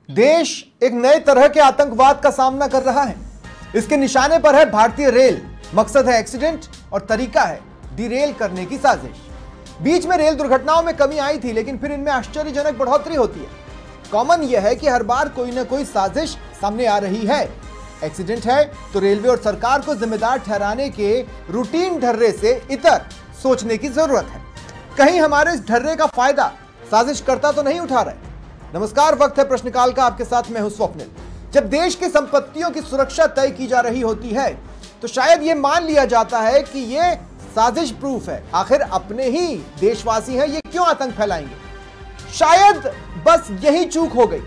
देश एक नए तरह के आतंकवाद का सामना कर रहा है। इसके निशाने पर है भारतीय रेल। मकसद है एक्सीडेंट और तरीका है डिरेल करने की साजिश। बीच में रेल दुर्घटनाओं में कमी आई थी, लेकिन फिर इनमें आश्चर्यजनक बढ़ोतरी होती है। कॉमन यह है कि हर बार कोई ना कोई साजिश सामने आ रही है। एक्सीडेंट है तो रेलवे और सरकार को जिम्मेदार ठहराने के रूटीन ढर्रे से इतर सोचने की जरूरत है। कहीं हमारे इस ढर्रे का फायदा साजिशकर्ता तो नहीं उठा रहे। नमस्कार, वक्त है प्रश्नकाल का। आपके साथ मैं हूं स्वप्निल। जब देश की संपत्तियों की सुरक्षा तय की जा रही होती है तो शायद यह मान लिया जाता है कि यह साजिश प्रूफ है। आखिर अपने ही देशवासी हैं, ये क्यों आतंक फैलाएंगे? शायद बस यही चूक हो गई।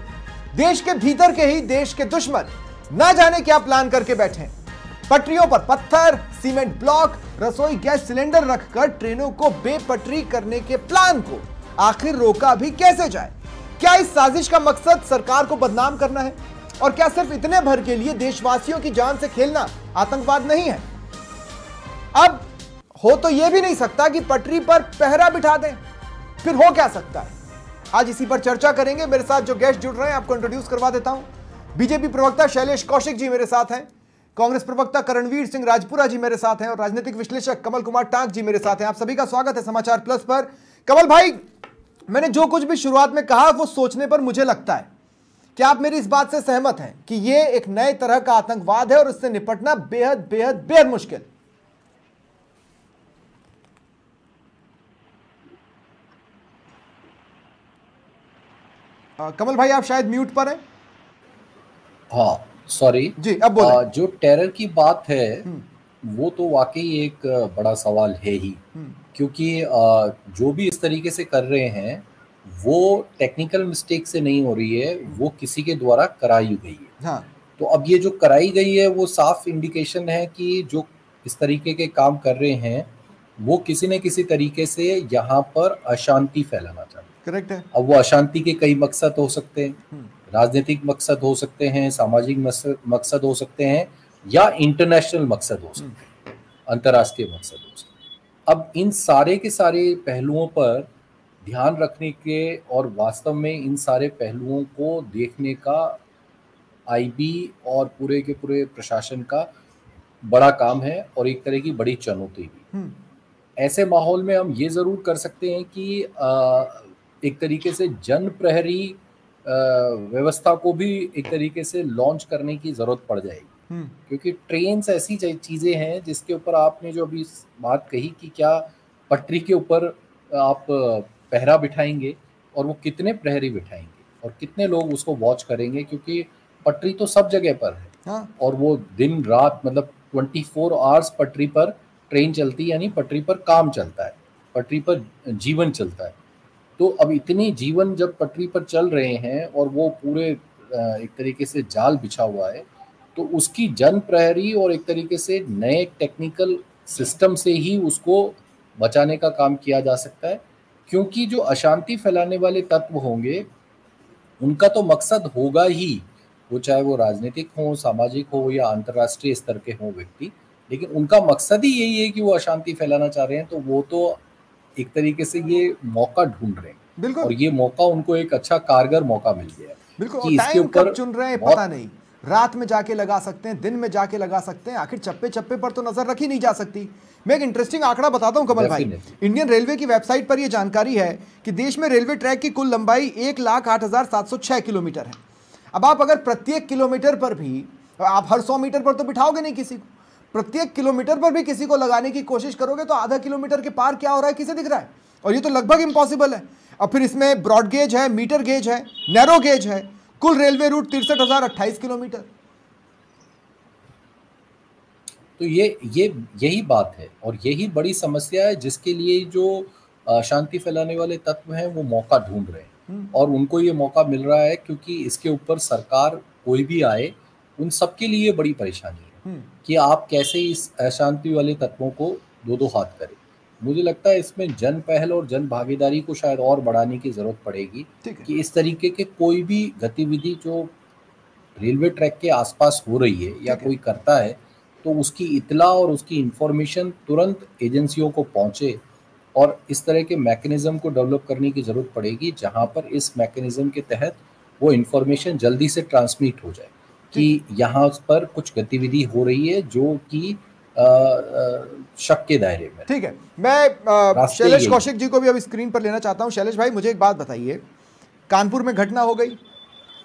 देश के भीतर के ही देश के दुश्मन ना जाने क्या प्लान करके बैठे हैं। पटरियों पर पत्थर, सीमेंट ब्लॉक, रसोई गैस सिलेंडर रखकर ट्रेनों को बेपटरी करने के प्लान को आखिर रोका भी कैसे जाए? क्या इस साजिश का मकसद सरकार को बदनाम करना है? और क्या सिर्फ इतने भर के लिए देशवासियों की जान से खेलना आतंकवाद नहीं है? अब हो तो यह भी नहीं सकता कि पटरी पर पहरा बिठा दें। फिर हो क्या सकता है? आज इसी पर चर्चा करेंगे। मेरे साथ जो गेस्ट जुड़ रहे हैं आपको इंट्रोड्यूस करवा देता हूं। बीजेपी प्रवक्ता शैलेश कौशिक जी मेरे साथ हैं, कांग्रेस प्रवक्ता करणवीर सिंह राजपुरा जी मेरे साथ हैं और राजनीतिक विश्लेषक कमल कुमार टांक जी मेरे साथ हैं। आप सभी का स्वागत है समाचार प्लस पर। कमल भाई, मैंने जो कुछ भी शुरुआत में कहा वो सोचने पर मुझे लगता है कि आप मेरी इस बात से सहमत हैं कि यह एक नए तरह का आतंकवाद है और उससे निपटना बेहद बेहद बेहद मुश्किल। कमल भाई, आप शायद म्यूट पर हैं। हाँ, सॉरी जी, अब बोलें। जो टेरर की बात है वो तो वाकई एक बड़ा सवाल है ही, क्योंकि जो भी इस तरीके से कर रहे हैं वो टेक्निकल मिस्टेक से नहीं हो रही है, वो किसी के द्वारा कराई गई है। हाँ। तो अब ये जो कराई गई है वो साफ इंडिकेशन है कि जो इस तरीके के काम कर रहे हैं वो किसी न किसी तरीके से यहाँ पर अशांति फैलाना चाहते हैं। करेक्ट है। अब वो अशांति के कई मकसद हो सकते हैं, राजनीतिक मकसद हो सकते हैं, सामाजिक मकसद हो सकते हैं, या इंटरनेशनल मकसद हो सकते हैं, अंतर्राष्ट्रीय मकसद हो सकते हैं। अब इन सारे के सारे पहलुओं पर ध्यान रखने के और वास्तव में इन सारे पहलुओं को देखने का आईबी और पूरे के पूरे प्रशासन का बड़ा काम है और एक तरह की बड़ी चुनौती भी। ऐसे माहौल में हम ये ज़रूर कर सकते हैं कि एक तरीके से जन प्रहरी व्यवस्था को भी एक तरीके से लॉन्च करने की ज़रूरत पड़ जाएगी, क्योंकि ट्रेन्स ऐसी चीज़ें हैं जिसके ऊपर आपने जो अभी बात कही कि क्या पटरी के ऊपर आप पहरा बिठाएंगे और वो कितने प्रहरी बिठाएंगे और कितने लोग उसको वॉच करेंगे, क्योंकि पटरी तो सब जगह पर है। हाँ। और वो दिन रात मतलब 24 आवर्स पटरी पर ट्रेन चलती है, यानी पटरी पर काम चलता है, पटरी पर जीवन चलता है। तो अब इतनी जीवन जब पटरी पर चल रहे हैं और वो पूरे एक तरीके से जाल बिछा हुआ है, तो उसकी जन प्रहरी और एक तरीके से नए टेक्निकल सिस्टम से ही उसको बचाने का काम किया जा सकता है, क्योंकि जो अशांति फैलाने वाले तत्व होंगे उनका तो मकसद होगा ही, वो चाहे वो राजनीतिक हो, सामाजिक हो या अंतर्राष्ट्रीय स्तर के हों व्यक्ति, लेकिन उनका मकसद ही यही है कि वो अशांति फैलाना चाह रहे हैं। तो वो तो एक तरीके से ये मौका ढूंढ रहे हैं। बिल्कुल। और ये मौका उनको एक अच्छा कारगर मौका मिल गया है। बिल्कुल। कि इसके टाइम ऊपर कब चुन रहे हैं पता नहीं। रात में जाके लगा सकते हैं, दिन में जाके लगा सकते हैं, आखिर चप्पे चप्पे पर तो नजर रखी नहीं जा सकती। मैं एक इंटरेस्टिंग आंकड़ा बताता हूं कमल भाई। इंडियन रेलवे की वेबसाइट पर यह जानकारी है कि देश में रेलवे ट्रैक की कुल लंबाई 1,08,706 किलोमीटर है। अब आप अगर प्रत्येक किलोमीटर पर भी, आप हर 100 मीटर पर तो बिठाओगे नहीं किसी को, प्रत्येक किलोमीटर पर भी किसी को लगाने की कोशिश करोगे तो आधा किलोमीटर के पार क्या हो रहा है किसे दिख रहा है? और ये तो लगभग इम्पॉसिबल है। अब फिर इसमें ब्रॉड गेज है, मीटर गेज है, नैरो गेज है। कुल रेलवे रूट 63,028 किलोमीटर। तो यही बात है और यही बड़ी समस्या है, जिसके लिए जो शांति फैलाने वाले तत्व हैं वो मौका ढूंढ रहे हैं। और उनको ये मौका मिल रहा है क्योंकि इसके ऊपर सरकार कोई भी आए उन सबके लिए बड़ी परेशानी है कि आप कैसे इस अशांति वाले तत्वों को दो हाथ करें। मुझे लगता है इसमें जन पहल और जन भागीदारी को शायद और बढ़ाने की ज़रूरत पड़ेगी कि इस तरीके के कोई भी गतिविधि जो रेलवे ट्रैक के आसपास हो रही है या कोई करता है तो उसकी इतला और उसकी इन्फॉर्मेशन तुरंत एजेंसियों को पहुंचे और इस तरह के मैकेनिज्म को डेवलप करने की ज़रूरत पड़ेगी जहां पर इस मैकेनिज्म के तहत वो इंफॉर्मेशन जल्दी से ट्रांसमिट हो जाए कि यहाँ पर कुछ गतिविधि हो रही है जो कि शक के दायरे में। ठीक है, मैं शैलेश कौशिक जी को भी अब स्क्रीन पर लेना चाहता हूं। शैलेश भाई, मुझे एक बात बताइए, कानपुर में घटना हो गई,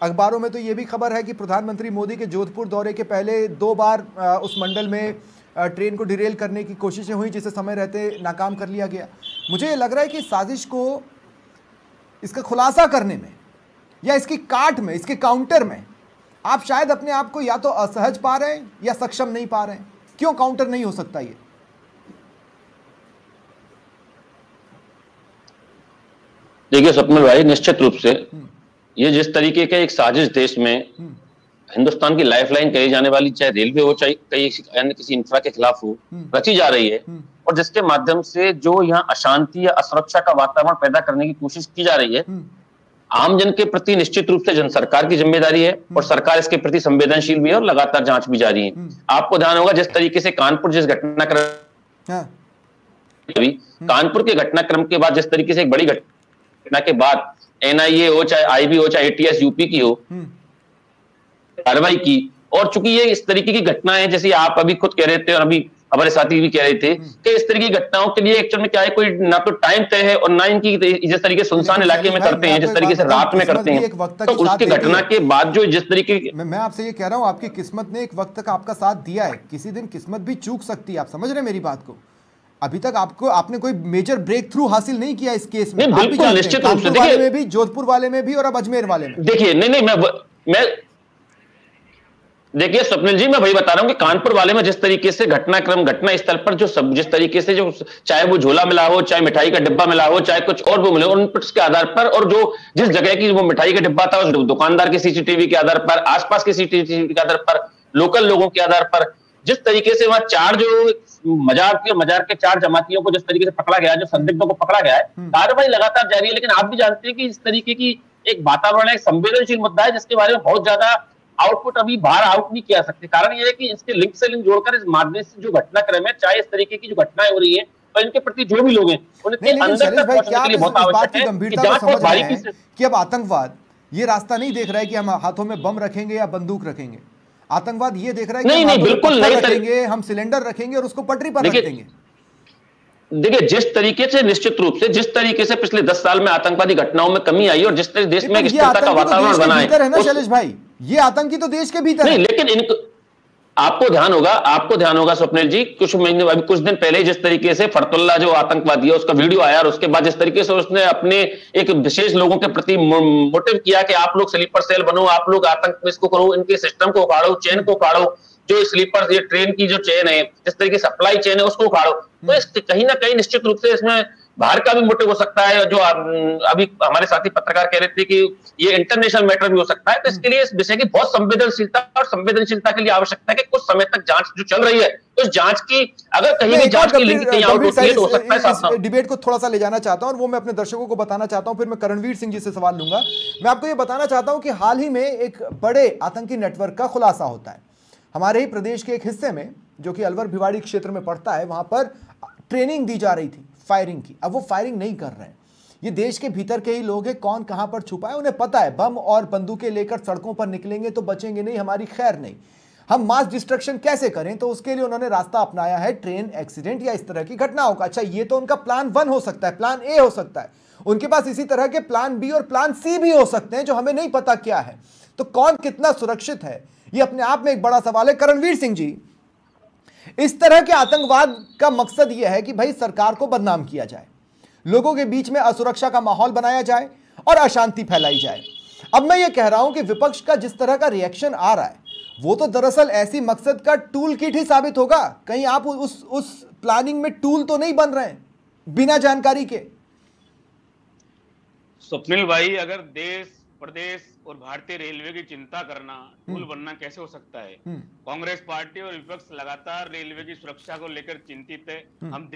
अखबारों में तो ये भी खबर है कि प्रधानमंत्री मोदी के जोधपुर दौरे के पहले 2 बार उस मंडल में ट्रेन को डिरेल करने की कोशिशें हुई, जिसे समय रहते नाकाम कर लिया गया। मुझे लग रहा है कि साजिश को इसका खुलासा करने में या इसकी काट में, इसके काउंटर में आप शायद अपने आप को या तो असहज पा रहे हैं या सक्षम नहीं पा रहे हैं। क्यों काउंटर नहीं हो सकता ये? देखिए स्वप्निल भाई, निश्चित रूप से ये जिस तरीके के एक साजिश देश में हिंदुस्तान की लाइफलाइन कही जाने वाली, चाहे रेलवे हो चाहे कई अन्य किसी इंफ्रा के खिलाफ हो, रची जा रही है, और जिसके माध्यम से जो यहाँ अशांति या असुरक्षा का वातावरण पैदा करने की कोशिश की जा रही है, आम जन के प्रति निश्चित रूप से जन सरकार की जिम्मेदारी है और सरकार इसके प्रति संवेदनशील भी है और लगातार जांच भी जारी है। आपको ध्यान होगा जिस तरीके से कानपुर जिस घटनाक्रम कानपुर के घटनाक्रम के बाद, जिस तरीके से एक बड़ी घटना के बाद एनआईए हो चाहे आईबी हो चाहे एटीएस यूपी की हो कार्रवाई की, और चूंकि ये इस तरीके की घटनाएं, जैसे आप अभी खुद कह रहे थे और अभी हमारे साथी भी कह रहे थे कि इस तरह की घटनाओं के लिए एक्चुअल में क्या है, कोई ना तो टाइम तय है और ना इनकी जिस तरीके से सुनसान इलाके में करते हैं, जिस तरीके से रात में करते हैं, तो उसकी घटना के बाद जो जिस तरीके मैं आपसे ये कह रहा हूँ, आपकी किस्मत ने एक वक्त तक आपका साथ दिया है, किसी दिन किस्मत भी चूक सकती है। आप समझ रहे हैं मेरी बात को? अभी तक आपने कोई मेजर ब्रेक थ्रू हासिल नहीं किया इस केस में। बिल्कुल निश्चित रूप से, वाले में भी, जोधपुर वाले में भी और अब अजमेर वाले में। देखिए नहीं मैं देखिए स्वप्निल जी, मैं वही बता रहा हूं कि कानपुर वाले में जिस तरीके से घटना स्थल पर जिस तरीके से जो चाहे वो झोला मिला हो, चाहे मिठाई का डिब्बा मिला हो, चाहे कुछ और वो मिले, उन के आधार पर और जो जिस जगह की वो मिठाई का डिब्बा था उस दुकानदार के सीसीटीवी के आधार पर, आसपास के सीसीटीवी के आधार पर, लोकल लोगों के आधार पर, जिस तरीके से वहां 4 जो मजार के 4 जमातियों को जिस तरीके से पकड़ा गया, जो संदिग्धों को पकड़ा गया है, कार्रवाई लगातार जारी है। लेकिन आप भी जानते हैं कि इस तरीके की एक वातावरण है, संवेदनशील मुद्दा है, जिसके बारे में बहुत ज्यादा आउटपुट अभी बाहर आउट नहीं किया सकते। कारण यह है कि इसके लिंक से लिंक जोड़कर इस माध्यम से जो घटनाक्रम है, चाहे इस तरीके की जो घटनाएं हो रही है, तो इनके प्रति जो भी लोग हैं उनके अंदर तक पहुंचने के लिए बहुत आवश्यक है कि जांच बहुत बारीकी से, कि अब आतंकवाद ये रास्ता नहीं देख रहा है कि हम हाथों में बम रखेंगे या बंदूक रखेंगे। आतंकवाद ये देख रहा है कि नहीं बिल्कुल नहीं रखेंगे, हम सिलेंडर रखेंगे और उसको पटरी पर रख देंगे। देखिए जिस तरीके से निश्चित रूप से जिस तरीके से पिछले 10 साल में आतंकवादी घटनाओं में कमी आई और जिस तरह देश में स्थिरता का वातावरण बना है, शैलेश भाई, ये आतंकी तो देश के भीतर नहीं, लेकिन इनको आपको ध्यान होगा स्वप्निल जी, कुछ दिन पहले जिस तरीके से फरतुल्ला जो आतंकवादी है उसका वीडियो आया और उसके बाद जिस तरीके से उसने अपने एक विशेष लोगों के प्रति मोटिव किया कि आप लोग स्लीपर सेल बनो, आप लोग आतंक इसको करो, इनके सिस्टम को उखाड़ो, चेन को उखाड़ो, जो स्लीपर ये ट्रेन की जो चेन है, जिस तरीके से सप्लाई चेन है उसको उखाड़ो। तो कहीं ना कहीं निश्चित रूप से इसमें बाहर का भी मोटिव हो सकता है, जो अभी हमारे साथी पत्रकार कह रहे थे कि ये इंटरनेशनल मैटर भी हो सकता है। तो इसके लिए इस विषय की बहुत संवेदनशीलता के लिए आवश्यकता है कि कुछ समय तक जांच जो चल रही है, तो इस जांच की अगर कहीं भी जांच की लिंक कहीं आउट होती है तो हो सकता है। डिबेट को थोड़ा सा ले जाना चाहता हूं और वो मैं अपने दर्शकों को बताना चाहता हूं, फिर मैं करणवीर सिंह जी से सवाल लूंगा। मैं आपको ये बताना चाहता हूं कि हाल ही में एक बड़े आतंकी नेटवर्क का खुलासा होता है हमारे ही प्रदेश के एक हिस्से में, जो कि अलवर भिवाड़ी क्षेत्र में पड़ता है। वहां पर ट्रेनिंग दी जा रही थी फायरिंग की। अब वो फायरिंग नहीं कर रहे हैं, ये देश के भीतर के ही लोग हैं, कौन कहां पर छुपा है उन्हें पता है। बम और बंदूकें लेकर सड़कों पर निकलेंगे तो बचेंगे नहीं, हमारी खैर नहीं। हम मास डिस्ट्रक्शन कैसे करें, तो उसके लिए उन्होंने रास्ता अपनाया है ट्रेन एक्सीडेंट या इस तरह की घटनाओं का। अच्छा, ये तो उनका प्लान 1 हो सकता है, प्लान ए हो सकता है, उनके पास इसी तरह के प्लान बी और प्लान सी भी हो सकते हैं जो हमें नहीं पता क्या है। तो कौन कितना सुरक्षित है, ये अपने आप में एक बड़ा सवाल है। करणवीर सिंह जी, इस तरह के आतंकवाद का मकसद यह है कि भाई सरकार को बदनाम किया जाए, लोगों के बीच में असुरक्षा का माहौल बनाया जाए और अशांति फैलाई जाए। अब मैं ये कह रहा हूं कि विपक्ष का जिस तरह का रिएक्शन आ रहा है, वो तो दरअसल ऐसी मकसद का टूल किट ही साबित होगा। कहीं आप उस प्लानिंग में टूल तो नहीं बन रहे हैं बिना जानकारी के। स्वप्निल भाई, अगर देश प्रदेश और भारतीय रेलवे की चिंता करना टूल बनना कैसे हो सकता है? कांग्रेस पार्टी और विपक्ष लगातार रेलवे की सुरक्षा को लेकर चिंतित है। हम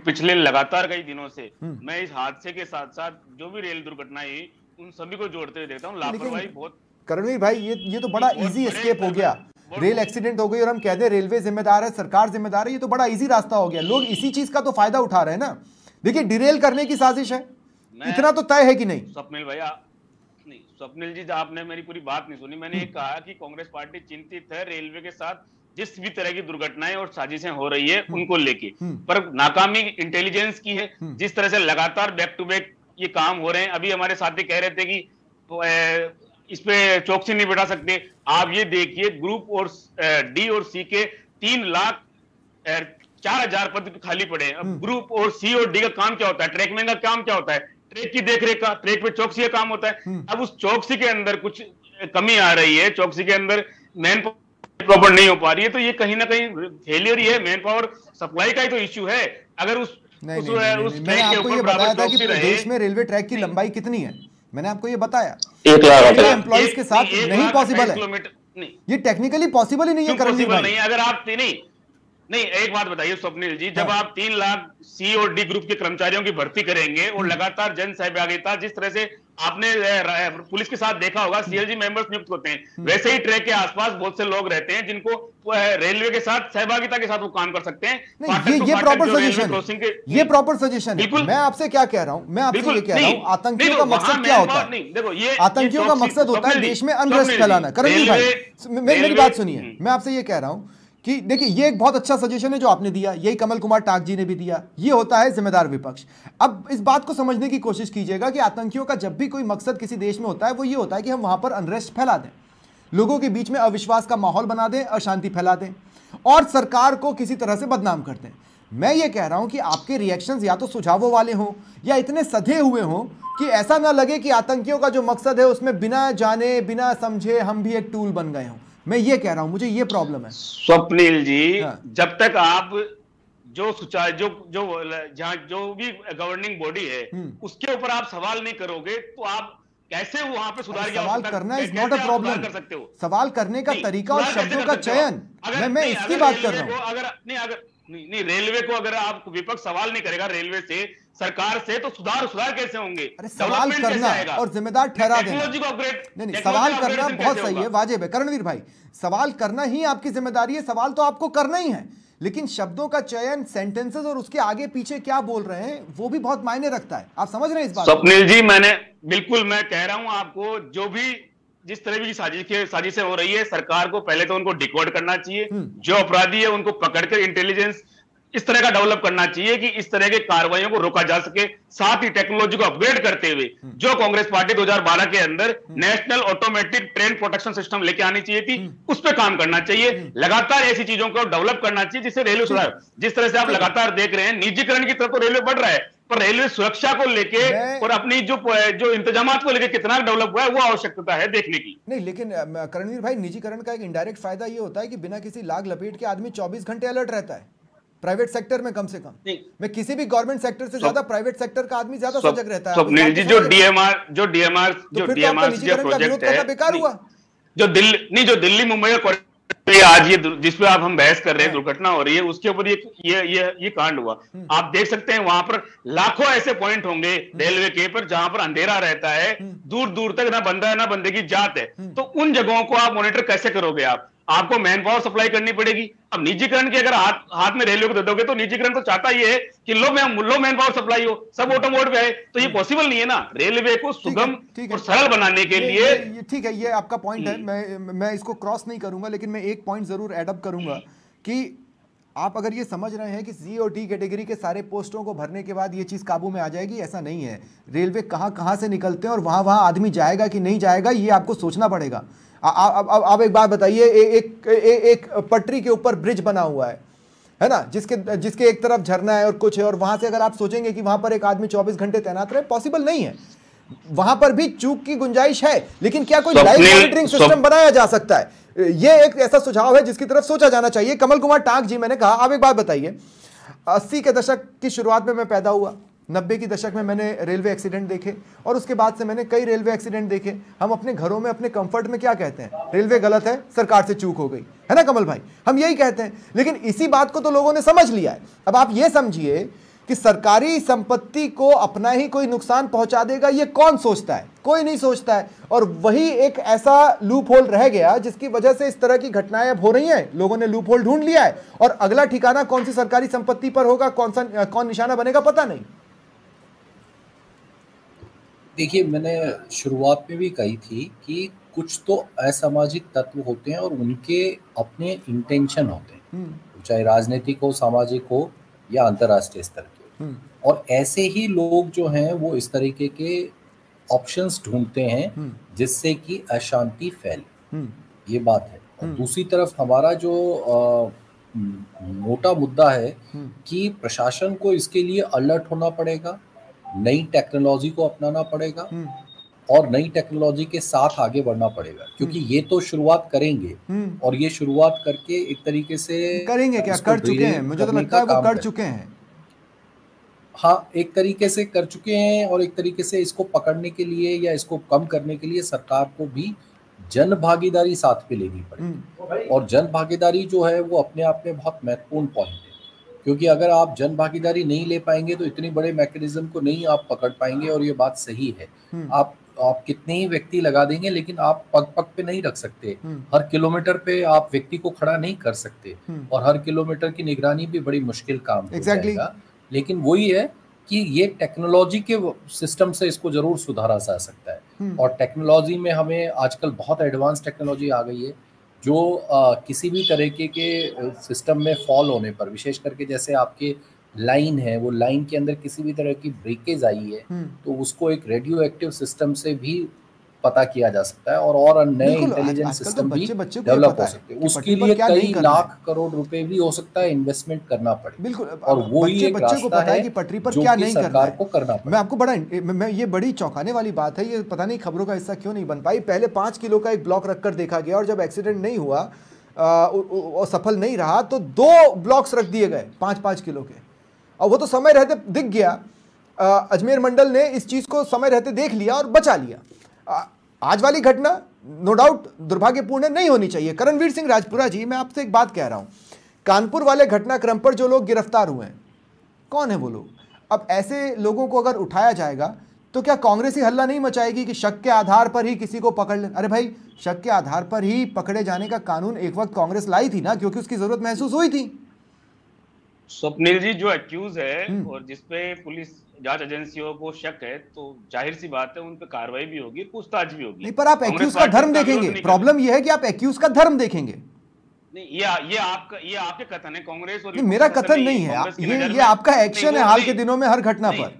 पिछले लगातार कई दिनों से मैं इस हादसे के साथ साथ जो भी रेल दुर्घटना हुई उन सभी को जोड़ते हुए देखता हूँ। लापरवाही बहुत। करणवीर भाई, ये तो बड़ा इजी एस्केप हो गया। रेल एक्सीडेंट हो गई और हम कहते हैं रेलवे जिम्मेदार है, सरकार जिम्मेदार है, ये तो बड़ा इजी रास्ता हो गया। लोग इसी चीज का तो फायदा उठा रहे हैं ना। देखिए, डिरेल करने की साजिश है, इतना तो तय है कि नहीं? स्वप्निल भैया, नहीं स्वप्निल जी, आपने मेरी पूरी बात नहीं सुनी। मैंने ये कहा कि कांग्रेस पार्टी चिंतित है रेलवे के साथ जिस भी तरह की दुर्घटनाएं और साजिशें हो रही है उनको लेके, पर नाकामी इंटेलिजेंस की है। जिस तरह से लगातार बैक टू बैक ये काम हो रहे हैं, अभी हमारे साथी कह रहे थे कि तो इस पे चौकसी नहीं बैठा सकते। आप ये देखिए ग्रुप और डी और सी के 3,04,000 पद खाली पड़े हैं। अब ग्रुप और सी और डी का काम क्या होता है? ट्रैकमैन का काम क्या होता है? ट्रैक की देखरेख का, ट्रैक पे चौकसी का काम होता है। अब उस चौकसी के अंदर कुछ कमी आ रही है, चौकसी के अंदर मैन प्रॉपर नहीं हो पा रही है, तो ये कहीं ना कहीं फेलियर ही है, मैन पावर सप्लाई का ही तो इश्यू है। अगर उस मैंने आपको ये बताया था कि देश में रेलवे ट्रैक की लंबाई कितनी है, मैंने आपको ये बताया 1 लाख एम्प्लॉइज के साथ नहीं पॉसिबल है, ये टेक्निकली पॉसिबल ही नहीं है करणवीर भाई। अगर आप नहीं एक बात बताइए स्वप्निल जी, जब आप 3 लाख सी और डी ग्रुप के कर्मचारियों की भर्ती करेंगे और लगातार जन सहभागिता, जिस तरह से आपने पुलिस के साथ देखा होगा सीएलजी मेंबर्स नियुक्त होते हैं, वैसे ही ट्रैक के आसपास बहुत से लोग रहते हैं जिनको रेलवे के साथ सहभागिता के साथ वो काम कर सकते हैं। ये प्रॉपर सजेशन है, ये प्रॉपर सजेशन है। मैं आपसे क्या कह रहा हूं, मैं आपसे ये कह रहा हूं, आतंकियों का मकसद क्या होता है? देखो ये आतंकियों का मकसद होता है देश में अनरेस्ट फैलाना। करणवीर भाई मेरी बात सुनिए, मैं आपसे ये कह रहा हूं कि देखिए ये एक बहुत अच्छा सजेशन है जो आपने दिया, यही कमल कुमार टाक जी ने भी दिया, ये होता है जिम्मेदार विपक्ष। अब इस बात को समझने की कोशिश कीजिएगा कि आतंकियों का जब भी कोई मकसद किसी देश में होता है वो ये होता है कि हम वहां पर अनरेस्ट फैला दें, लोगों के बीच में अविश्वास का माहौल बना दें, अशांति फैला दें और सरकार को किसी तरह से बदनाम कर दें। मैं ये कह रहा हूं कि आपके रिएक्शंस या तो सुझावों वाले हों या इतने सधे हुए हों कि ऐसा ना लगे कि आतंकियों का जो मकसद है उसमें बिना जाने बिना समझे हम भी एक टूल बन गए हों। मैं ये कह रहा हूं, मुझे ये प्रॉब्लम है स्वप्निल जी। हाँ। जब तक आप जो भी गवर्निंग बॉडी है उसके ऊपर आप सवाल नहीं करोगे तो आप कैसे वहां पे सुधार सवाल करना इज नॉट अ प्रॉब्लम कर सकते हो। सवाल करने का तरीका और शब्दों का चयन, मैं इसकी बात कर रहा हूं। नहीं रेलवे को अगर आप विपक्ष सवाल नहीं करेगा रेलवे से, सरकार से, तो सुधार कैसे होंगे? अरे सवाल करना और जिम्मेदार ठहरा देना, नहीं सवाल करना बहुत सही है, वाजिब है करणवीर भाई, सवाल करना ही आपकी जिम्मेदारी है, सवाल तो आपको करना ही है, लेकिन शब्दों का चयन, सेंटेंसेस और उसके आगे पीछे क्या बोल रहे हैं वो भी बहुत मायने रखता है। आप समझ रहे हैं इस बात? स्वप्निल जी मैं कह रहा हूं आपको, जो भी जिस तरह की साजिशें हो रही है, सरकार को पहले तो उनको डिकोड करना चाहिए, जो अपराधी है उनको पकड़कर इंटेलिजेंस इस तरह का डेवलप करना चाहिए कि इस तरह के कार्रवाइयों को रोका जा सके। साथ ही टेक्नोलॉजी को अपग्रेड करते हुए जो कांग्रेस पार्टी 2012 के अंदर national automatic train protection system लेके आनी चाहिए थी, उस पर काम करना चाहिए। लगातार ऐसी चीजों को डेवलप करना चाहिए जिससे रेलवे सुधार, जिस तरह से आप लगातार देख रहे हैं निजीकरण की तरफ तो रेलवे बढ़ रहा है, पर रेलवे सुरक्षा को लेके और अपनी जो इंतजाम को लेके कितना डेवलप हुआ है वो आवश्यकता है देखने की। नहीं लेकिन करणवीर भाई, निजीकरण का एक इनडायरेक्ट फायदा ये होता है कि बिना किसी लाग लपेट के आदमी 24 घंटे अलर्ट रहता है प्राइवेट सेक्टर में, कम से कम मैं किसी भी गवर्नमेंट सेक्टर से ज्यादा प्राइवेट सेक्टर का आदमी ज्यादा सजग रहता है। जो डीएमआर प्रोजेक्ट है बेकार हुआ, जो दिल्ली मुंबई का आज ये जिसपे आप हम बहस कर रहे हैं, दुर्घटना हो रही है, उसके ऊपर ये कांड हुआ। आप देख सकते हैं वहां पर लाखों ऐसे पॉइंट होंगे रेलवे के पर जहां पर अंधेरा रहता है, दूर दूर तक ना बंदा है ना बंदे की जात है, तो उन जगहों को आप मॉनिटर कैसे करोगे? आपको मैन पावर सप्लाई करनी पड़ेगी। अब निजीकरण की अगर हाथ में रेलवे को दे दोगे तो निजीकरण तो चाहता ये है कि लो मैन पावर सप्लाई हो, सब ऑटो मोड पे है, तो ये पॉसिबल नहीं है ना। रेलवे को सुगम और सरल बनाने के लिए ठीक है, ये आपका पॉइंट है, मैं इसको क्रॉस नहीं करूंगा, लेकिन मैं एक पॉइंट जरूर एडअप करूंगा कि आप अगर ये समझ रहे हैं कि सी और डी कैटेगरी के सारे पोस्टों को भरने के बाद ये चीज़ काबू में आ जाएगी, ऐसा नहीं है। रेलवे कहाँ से निकलते हैं और वहाँ आदमी जाएगा कि नहीं जाएगा ये आपको सोचना पड़ेगा। आप एक बात बताइए, एक पटरी के ऊपर ब्रिज बना हुआ है ना, जिसके एक तरफ झरना है और कुछ है, और वहां से अगर आप सोचेंगे कि वहां पर एक आदमी 24 घंटे तैनात रहे, पॉसिबल नहीं है। वहां पर भी चूक की गुंजाइश है, लेकिन क्या कोई लाइव मॉनिटरिंग सिस्टम बनाया जा सकता है? ये एक ऐसा सुझाव है जिसकी तरफ सोचा जाना चाहिए। कमल कुमार टाक जी, मैंने कहा आप एक बात बताइए, 80 के दशक की शुरुआत में मैं पैदा हुआ, 90 की दशक में मैंने रेलवे एक्सीडेंट देखे और उसके बाद से मैंने कई रेलवे एक्सीडेंट देखे। हम अपने घरों में अपने कंफर्ट में क्या कहते हैं? रेलवे गलत है, सरकार से चूक हो गई, है ना कमल भाई, हम यही कहते हैं। लेकिन इसी बात को तो लोगों ने समझ लिया है। अब आप ये समझिए कि सरकारी संपत्ति को अपना ही कोई नुकसान पहुंचा देगा, ये कौन सोचता है? कोई नहीं सोचता है। और वही एक ऐसा लूप होल रह गया जिसकी वजह से इस तरह की घटनाएं अब हो रही हैं। लोगों ने लूप होल ढूंढ लिया है और अगला ठिकाना कौन सी सरकारी संपत्ति पर होगा, कौन निशाना बनेगा, पता नहीं। देखिए, मैंने शुरुआत में भी कही थी कि कुछ तो असामाजिक तत्व होते हैं और उनके अपने इंटेंशन होते हैं, चाहे राजनीतिक हो, सामाजिक हो या अंतर्राष्ट्रीय स्तर के हो। और ऐसे ही लोग जो हैं वो इस तरीके के ऑप्शंस ढूंढते हैं जिससे कि अशांति फैले, ये बात है। और दूसरी तरफ हमारा जो मोटा मुद्दा है कि प्रशासन को इसके लिए अलर्ट होना पड़ेगा, नई टेक्नोलॉजी को अपनाना पड़ेगा और नई टेक्नोलॉजी के साथ आगे बढ़ना पड़ेगा, क्योंकि ये तो शुरुआत करेंगे और ये शुरुआत करके एक तरीके से करेंगे क्या, कर चुके हैं, मुझे तो लगता है वो कर चुके हैं। हाँ, एक तरीके से कर चुके हैं और एक तरीके से इसको पकड़ने के लिए या इसको कम करने के लिए सरकार को भी जन भागीदारी साथ पे लेनी पड़ेगी। और जन भागीदारी जो है वो अपने आप में बहुत महत्वपूर्ण पॉइंट है, क्योंकि अगर आप जन भागीदारी नहीं ले पाएंगे तो इतने बड़े मैकेनिज्म को नहीं आप पकड़ पाएंगे। और ये बात सही है, आप कितने ही व्यक्ति लगा देंगे लेकिन आप पग पग पे नहीं रख सकते, हर किलोमीटर पे आप व्यक्ति को खड़ा नहीं कर सकते और हर किलोमीटर की निगरानी भी बड़ी मुश्किल काम हो जाएगा। लेकिन वही है कि ये टेक्नोलॉजी के सिस्टम से इसको जरूर सुधारा जा सकता है। और टेक्नोलॉजी में हमें आजकल बहुत एडवांस टेक्नोलॉजी आ गई है जो किसी भी तरीके के सिस्टम में फॉल होने पर, विशेष करके जैसे आपके लाइन है, वो लाइन के अंदर किसी भी तरह की ब्रेकेज आई है तो उसको एक रेडियो एक्टिव सिस्टम से भी पता किया जा सकता है और नए इंटेलिजेंस सिस्टम भी डेवलप हो सकते हैं। उसके लिए कई लाख करोड़ रुपए भी हो सकता है इन्वेस्टमेंट करना पड़े। बिल्कुल, और वो ये बच्चे को पता है कि पटरी पर क्या नहीं करना है, को करना मैं आपको मैं ये बड़ी चौंकाने वाली बात है, ये पता नहीं खबरों का हिस्सा क्यों नहीं बन पाई। पहले 5 किलो का एक ब्लॉक रखकर देखा गया और जब एक्सीडेंट नहीं हुआ और सफल नहीं रहा तो 2 ब्लॉक्स रख दिए गए 5-5 किलो के, और वो तो समय रहते दिख गया। अजमेर मंडल ने इस चीज को समय रहते देख लिया और बचा लिया। आज वाली घटना नो डाउट दुर्भाग्यपूर्ण नहीं होनी चाहिए। करणवीर सिंह राजपुरा जी, मैं आपसे एक बात कह रहा हूं, कानपुर वाले घटनाक्रम पर जो लोग गिरफ्तार हुए हैं, कौन है वो लोग? अब ऐसे लोगों को अगर उठाया जाएगा तो क्या कांग्रेस ही हल्ला नहीं मचाएगी कि शक के आधार पर ही किसी को पकड़ ले? अरे भाई, शक के आधार पर ही पकड़े जाने का कानून एक वक्त कांग्रेस लाई थी ना, क्योंकि उसकी जरूरत महसूस हुई थी। स्वप्निल जी, जो एक्यूज है और जिसपे पुलिस जांच एजेंसियों को शक है तो जाहिर सी बात है उन पे कार्रवाई भी होगी, पूछताछ भी होगी। नहीं, पर आप एक्यूज का धर्म देखेंगे। प्रॉब्लम यह है कि आप एक्यूज का धर्म देखेंगे। नहीं, ये आपके कथन है, कांग्रेस और मेरा कथन नहीं है, ये आपका एक्शन है हाल के दिनों में हर घटना पर।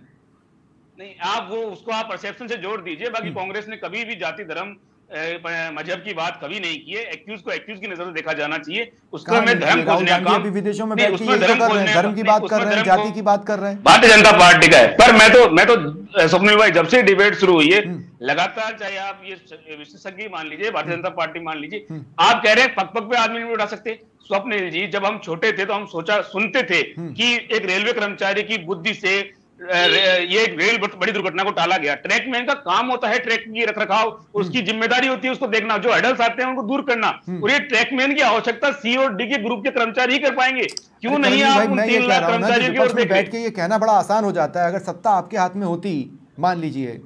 नहीं, आप वो उसको आप परसेप्शन से जोड़ दीजिए। बाकी कांग्रेस ने कभी भी जाति धर्म मजहब की बात कभी नहीं की है। एक्यूज को एक्यूज की नजर से देखा जाना चाहिए। उसका मैं धर्म खोजने का काम, विदेशों में बैठ के धर्म की बात कर रहे हैं, जाति की बात कर रहे हैं। भारतीय जनता पार्टी का है। पर मैं तो स्वप्निल भाई, जब से डिबेट शुरू हुई है लगातार, चाहे आप ये विशेषज्ञ मान लीजिए, भारतीय जनता पार्टी मान लीजिए, आप कह रहे हैं पग पग पे आदमी नहीं उठा सकते। स्वप्निल जी, जब हम छोटे थे तो हम सुनते थे कि एक रेलवे कर्मचारी की बुद्धि से ये एक रेल बड़ी दुर्घटना को टाला गया। ट्रैकमैन का काम होता है ट्रैक की रखरखाव, उसकी जिम्मेदारी होती है उसको देखना, जो हडल्स आते हैं उनको दूर करना, और ये ट्रैकमैन की आवश्यकता सी और डी के ग्रुप के कर्मचारी ही कर पाएंगे। क्यों नहीं आप उन 3 लाख कर्मचारियों की ओर देख बैठ के ये कहना बड़ा आसान हो जाता है। अगर सत्ता आपके हाथ में होती, मान लीजिए,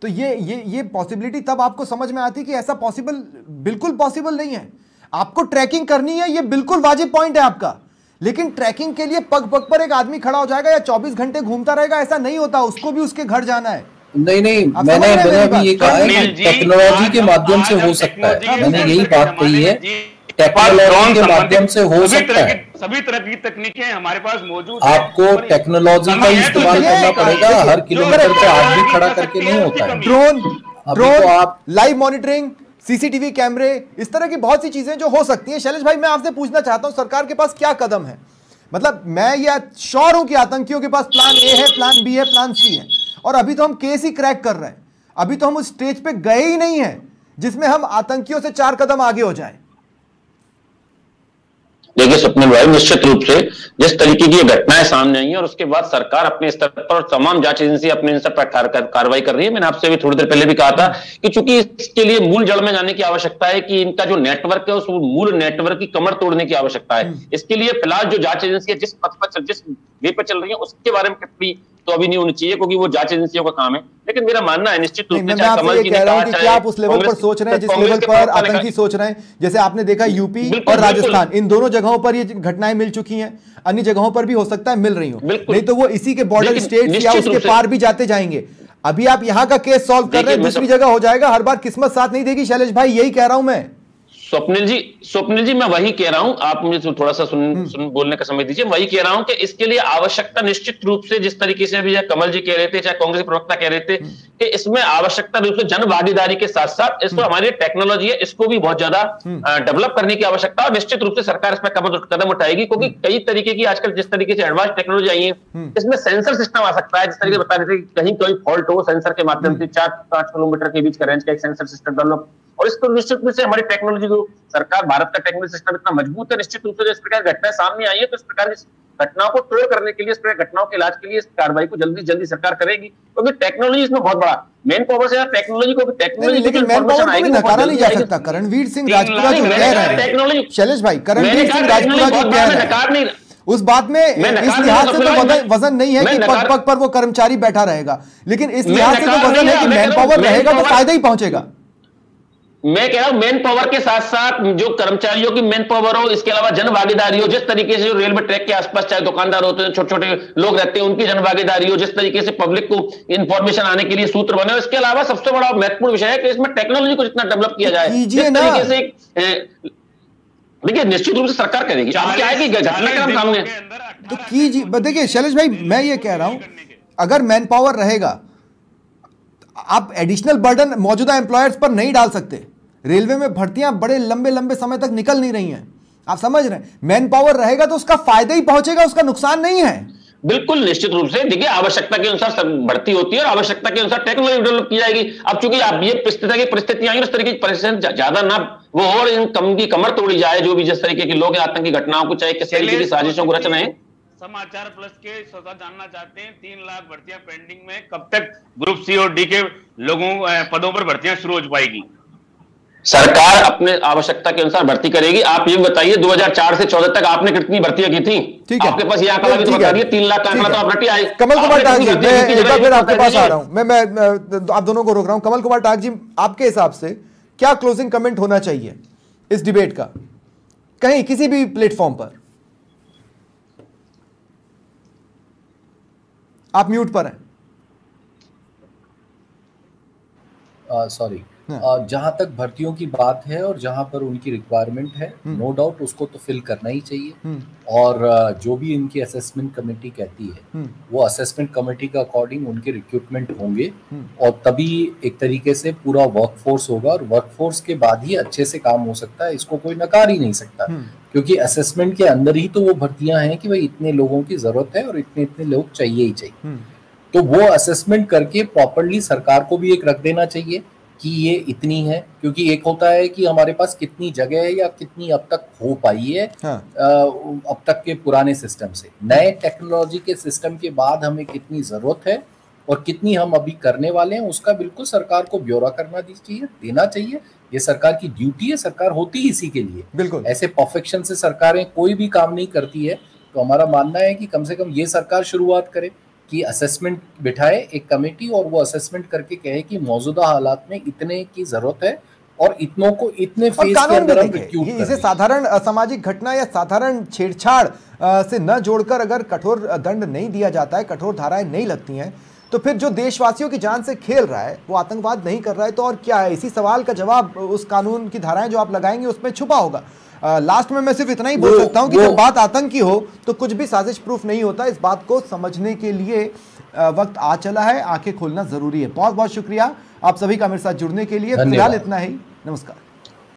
तो ये पॉसिबिलिटी तब आपको समझ में आती कि ऐसा पॉसिबल, बिल्कुल पॉसिबल नहीं है। आपको ट्रैकिंग करनी है, ये बिल्कुल वाजिब पॉइंट है आपका, लेकिन ट्रैकिंग के लिए पग पग पर एक आदमी खड़ा हो जाएगा या 24 घंटे घूमता रहेगा, ऐसा नहीं होता। उसको भी उसके घर जाना है। नहीं, मैंने भी ये कहा है कि टेक्नोलॉजी के माध्यम से हो सकता है। मैंने यही बात कही है, टेक्नोलॉजी के माध्यम से हो सकता है। सभी तरह की तकनीकें हमारे पास मौजूद। आपको टेक्नोलॉजी का इस्तेमाल करना पड़ेगा, हर किलोमीटर पे आदमी खड़ा करके नहीं होता है। ड्रोन, लाइव मॉनिटरिंग, सीसीटीवी कैमरे, इस तरह की बहुत सी चीजें जो हो सकती हैं। शैलेश भाई, मैं आपसे पूछना चाहता हूं, सरकार के पास क्या कदम है? मतलब मैं ये श्योर हूं कि आतंकियों के पास प्लान ए है, प्लान बी है, प्लान सी है, और अभी तो हम केस ही क्रैक कर रहे हैं। अभी तो हम उस स्टेज पे गए ही नहीं है जिसमें हम आतंकियों से 4 कदम आगे हो जाएं। देखिए स्वप्निल भाई, निश्चित रूप से जिस तरीके की घटनाएं सामने आई हैं और उसके बाद सरकार अपने स्तर पर और तमाम जांच एजेंसी अपने स्तर पर कार्रवाई कर रही है। मैंने आपसे भी थोड़ी देर पहले भी कहा था कि चूंकि इसके लिए मूल जड़ में जाने की आवश्यकता है, कि इनका जो नेटवर्क है उस मूल नेटवर्क की कमर तोड़ने की आवश्यकता है। इसके लिए फिलहाल जो जांच एजेंसी जिस पथ पर, जिस वे पर चल रही है, उसके बारे में टिप्पणी तो अभी नहीं होनी चाहिए, क्योंकि वो जांच एजेंसियों का काम है। लेकिन मेरा मानना है निश्चित रूप से, मैं आपसे ये कह रहा हूं कि क्या आप उस लेवल पर सोच रहे हैं जिस लेवल पर आतंकी सोच रहे हैं? जैसे आपने देखा यूपी और राजस्थान, इन दोनों जगहों पर ये घटनाएं मिल चुकी हैं, अन्य जगहों पर भी हो सकता है मिल रही हो, नहीं तो वो इसी के बॉर्डर स्टेट या उसके पार भी जाते जाएंगे। अभी आप यहां का केस सॉल्व कर रहे हैं, दूसरी जगह हो जाएगा। हर बार किस्मत साथ नहीं देगी शैलेश भाई, यही कह रहा हूं मैं। स्वप्निल जी मैं वही कह रहा हूं, आप मुझे थोड़ा सा सुन बोलने का समय दीजिए। वही कह रहा हूं कि इसके लिए आवश्यकता निश्चित रूप से, जिस तरीके से अभी कमल जी कह रहे थे, चाहे कांग्रेस प्रवक्ता कह रहे थे, कि इसमें आवश्यकता रूप से जन भागीदारी के साथ साथ इसको हमारी टेक्नोलॉजी है, इसको भी बहुत ज्यादा डेवलप करने की आवश्यकता है। निश्चित रूप से सरकार इस पर कदम उठाएगी, क्योंकि कई तरीके की आजकल जिस तरीके से एडवांस टेक्नोलॉजी आई है, इसमें सेंसर सिस्टम आ सकता है। जिस तरीके से बता रहे थे कि कहीं कोई फॉल्ट हो, सेंसर के माध्यम से 4-5 किलोमीटर के बीच का रेंज का एक सेंसर सिस्टम डेवलप, और इसको निश्चित रूप से हमारी टेक्नोलॉजी को, सरकार, भारत का टेक्नोलॉजी सिस्टम इतना मजबूत है, निश्चित रूप से इस प्रकार घटनाएं सामने आई है तो इस प्रकार की घटनाओं को तोड़ करने के लिए, इस प्रकार घटनाओं के इलाज के लिए इस कार्रवाई को जल्दी सरकार करेगी, क्योंकि टेक्नोलॉजी इसमें बहुत बड़ा मैन पावर से टेक्नोलॉजी को, लेकिन मैन पावर को भी नकारा नहीं जा सकता। करणवीर सिंह राजपुरा जो कह रहे हैं शैलेश भाई, करणवीर सिंह राजपुरा जो कह रहे हैं उस बात में इस लिहाज से तो वजन नहीं है कि पग पर वो कर्मचारी बैठा रहेगा, लेकिन इस लिहाज से तो वजन है कि मैन पावर रहेगा तो फायदा ही पहुंचेगा। मैं कह रहा हूं मैन पावर के साथ साथ जो कर्मचारियों की मैन पावर हो, इसके अलावा जन भागीदारी हो, जिस तरीके से जो रेलवे ट्रैक के आसपास चाहे दुकानदार होते हैं, छोटे छोटे लोग रहते हैं, उनकी जन भागीदारी हो, जिस तरीके से पब्लिक को इंफॉर्मेशन आने के लिए सूत्र बने। इसके अलावा सबसे बड़ा महत्वपूर्ण विषय है कि इसमें टेक्नोलॉजी को जितना डेवलप किया जाए, जिस तरीके से देखिए निश्चित रूप से सरकार करेगी। अब क्या है कि घटनाक्रम सामने तो कीजिए। देखिए शैलेश भाई, मैं ये कह रहा हूं अगर मैन पावर रहेगा, आप एडिशनल बर्डन मौजूदा एम्प्लॉयर्स पर नहीं डाल सकते। रेलवे में भर्तियां बड़े लंबे समय तक निकल नहीं रही हैं, आप समझ रहे हैं। मैन पावर रहेगा तो उसका फायदा ही पहुंचेगा, उसका नुकसान नहीं है। बिल्कुल निश्चित रूप से देखिए, आवश्यकता के अनुसार भर्ती होती है और आवश्यकता के अनुसार टेक्नोलॉजी डेवलप की जाएगी। अब चूंकि आप ये परिस्थितियां आई, उस तरीके की परिस्थिति ज्यादा ना वो और इन कम की कमर तोड़ी जाए, जो भी जिस तरीके के लोग आतंकी घटनाओं को, चाहे किसी तरीके की साजिशों को रचना है। समाचार प्लस के श्रोता जानना चाहते हैं 3 लाख भर्तियां पेंडिंग में, कब तक ग्रुप सी और डी के लोगों पदों पर भर्तियां शुरू हो पाएगी? सरकार अपने आवश्यकता के अनुसार भर्ती करेगी। आप ये बताइए 2004 से 14 तक आपने कितनी भर्तियां की थी? ठीक है, आपके पास ये आंकड़ा भी तो बता दिए, 3 लाख का आंकड़ा तो आप रटी आए। कमल कुमार टाक जी, मैं फिर आपके पास आ रहा हूं। मैं आप दोनों को रोक रहा हूं। कमल कुमार टाक जी, आपके हिसाब से क्या क्लोजिंग कमेंट होना चाहिए इस डिबेट का, कहीं किसी भी प्लेटफॉर्म पर? आप म्यूट पर हैं। सॉरी, जहां तक भर्तियों की बात है और जहां पर उनकी रिक्वायरमेंट है, नो डाउट उसको तो फिल करना ही चाहिए। और जो भी इनकी असेसमेंट कमेटी कहती है, वो असेसमेंट कमेटी के अकॉर्डिंग उनके रिक्रूटमेंट होंगे और तभी एक तरीके से पूरा वर्कफोर्स होगा, और वर्कफोर्स के बाद ही अच्छे से काम हो सकता है। इसको कोई नकार ही नहीं सकता, क्योंकि असेसमेंट के अंदर ही तो वो भर्तियां हैं कि भाई इतने लोगों की जरूरत है और इतने इतने लोग चाहिए ही चाहिए। तो वो असेसमेंट करके प्रॉपरली सरकार को भी एक रख देना चाहिए कि ये इतनी है, क्योंकि एक होता है कि हमारे पास कितनी जगह है या कितनी अब तक हो पाई है। अब तक के पुराने सिस्टम से नए टेक्नोलॉजी के सिस्टम के बाद हमें कितनी जरूरत है और कितनी हम अभी करने वाले हैं, उसका बिल्कुल सरकार को ब्यौरा करना देना चाहिए। ये सरकार की ड्यूटी है, सरकार होती ही इसी के लिए। बिल्कुल ऐसे परफेक्शन से सरकारें कोई भी काम नहीं करती है। तो हमारा मानना है कि कम से कम ये सरकार शुरुआत करे कि असेसमेंट बिठाए एक कमेटी, और वो असेसमेंट करके कहे कि मौजूदा हालात में इतने की जरूरत है और इतनों को इतने फेज के अंदर हम रिक्रूट करें। इसे साधारण असामाजिक घटना या साधारण छेड़छाड़ से न जोड़कर अगर कठोर दंड नहीं दिया जाता है, कठोर धाराएं नहीं लगती हैं, तो फिर जो देशवासियों की जान से खेल रहा है, वो आतंकवाद नहीं कर रहा है, तो और क्या है? इसी सवाल का जवाब उस कानून की धाराएं जो आप लगाएंगे उसमें छुपा होगा। लास्ट में मैं सिर्फ इतना ही बोल सकता हूं कि जब बात आतंक की हो तो कुछ भी साजिश प्रूफ नहीं होता। इस बात को समझने के लिए वक्त आ चला है, आंखें खोलना जरूरी है। बहुत बहुत शुक्रिया आप सभी का मेरे साथ जुड़ने के लिए। फिलहाल इतना ही, नमस्कार।